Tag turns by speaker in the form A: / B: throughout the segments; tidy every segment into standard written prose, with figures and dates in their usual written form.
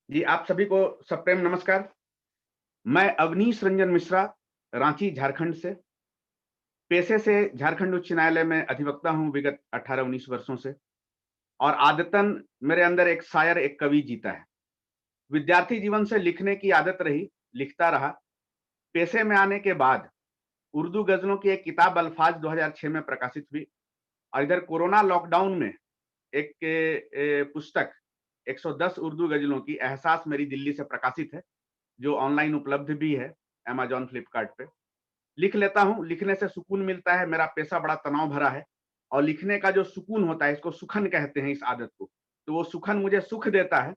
A: जी, आप सभी को सप्रेम नमस्कार। मैं अवनीश रंजन मिश्रा, रांची, झारखंड से। पेशे से झारखंड उच्च न्यायालय में अधिवक्ता हूँ विगत 18-19 वर्षों से और आदतन मेरे अंदर एक शायर, एक कवि जीता है। विद्यार्थी जीवन से लिखने की आदत रही, लिखता रहा। पेशे में आने के बाद उर्दू गज़लों की एक किताब अल्फाज 2006 में प्रकाशित हुई और इधर कोरोना लॉकडाउन में एक पुस्तक 110 उर्दू गज़लों की एहसास मेरी दिल्ली से प्रकाशित है, जो ऑनलाइन उपलब्ध भी है अमेज़न, फ्लिपकार्ट पे। लिख लेता हूँ, लिखने से सुकून मिलता है, मेरा पेशा बड़ा तनाव भरा है और लिखने का जो सुकून होता है, इसको सुखन कहते हैं इस आदत को। तो वो सुखन मुझे सुख देता है।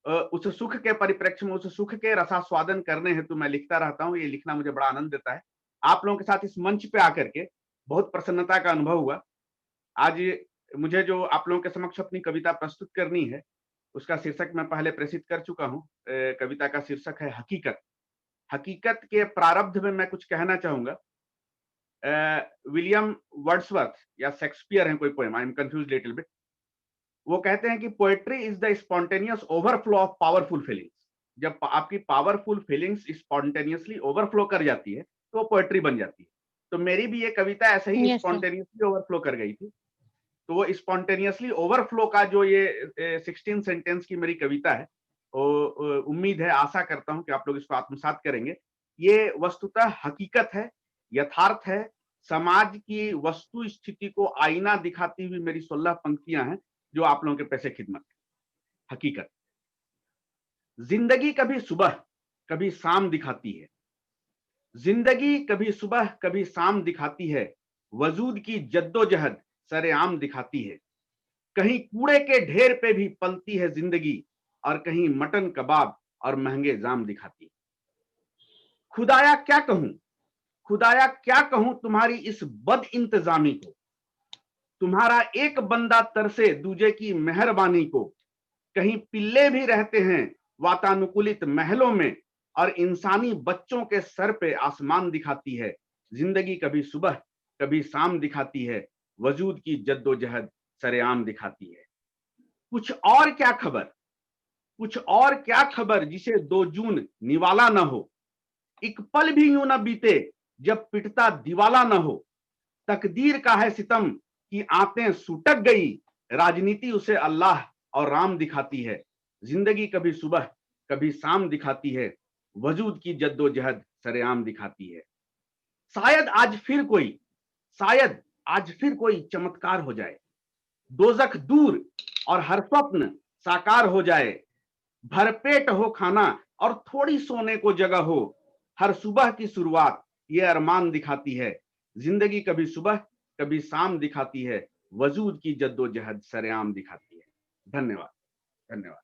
A: उस सुख के परिप्रेक्ष्य में, उस सुख के रसास्वादन करने हेतु मैं लिखता रहता हूँ, ये लिखना मुझे बड़ा आनंद देता है। आप लोगों के साथ इस मंच पे आकर के बहुत प्रसन्नता का अनुभव हुआ। आज मुझे जो आप लोगों के समक्ष अपनी कविता प्रस्तुत करनी है, उसका शीर्षक मैं पहले प्रेषित कर चुका हूँ। कविता का शीर्षक है हकीकत। हकीकत के प्रारब्ध में मैं कुछ कहना चाहूँगा। विलियम वर्ड्सवर्थ या शेक्सपियर हैं कोई poem, I am confused little bit. वो कहते हैं कि poetry is the spontaneous overflow of powerful feelings. जब आपकी पावरफुल फीलिंग्स स्पॉन्टेनियसली ओवरफ्लो कर जाती है, तो वो पोएट्री बन जाती है। तो मेरी भी ये कविता ऐसे ही
B: यस सर।
A: स्पॉन्टेनियसली ओवरफ्लो कर गई थी। तो वो स्पॉन्टेनियसली ओवरफ्लो का जो ये 16 सेंटेंस की मेरी कविता है, वो उम्मीद है, आशा करता हूँ कि आप लोग इसको आत्मसात करेंगे। ये वस्तुतः हकीकत है, यथार्थ है, समाज की वस्तु स्थिति को आईना दिखाती हुई मेरी 16 पंक्तियां हैं, जो आप लोगों के पैसे खिदमत है। हकीकत। जिंदगी कभी सुबह कभी शाम दिखाती है। जिंदगी कभी सुबह कभी शाम दिखाती है। वजूद की जद्दोजहद सरेआम दिखाती है। कहीं कूड़े के ढेर पे भी पलती है जिंदगी और कहीं मटन कबाब और महंगे जाम दिखाती है। खुदाया क्या कहूं, खुदाया क्या कहूं तुम्हारी इस बद इंतजामी को। तुम्हारा एक बंदा तरसे दूजे की मेहरबानी को। कहीं पिल्ले भी रहते हैं वातानुकूलित महलों में और इंसानी बच्चों के सर पे आसमान दिखाती है। जिंदगी कभी सुबह कभी शाम दिखाती है। वजूद की जद्दोजहद सरेआम दिखाती है। कुछ और क्या खबर, कुछ और क्या खबर जिसे 2 जून निवाला न हो। एक पल भी यूं न बीते जब पिटता दिवाला न हो। तकदीर का है सितम कि आंतें सुटक गई। राजनीति उसे अल्लाह और राम दिखाती है। जिंदगी कभी सुबह कभी शाम दिखाती है। वजूद की जद्दोजहद सरेआम दिखाती है। शायद आज फिर कोई, शायद आज फिर कोई चमत्कार हो जाए। दोजख दूर और हर स्वप्न साकार हो जाए। भरपेट हो खाना और थोड़ी सोने को जगह हो। हर सुबह की शुरुआत ये अरमान दिखाती है। जिंदगी कभी सुबह कभी शाम दिखाती है। वजूद की जद्दोजहद सरेआम दिखाती है। धन्यवाद, धन्यवाद।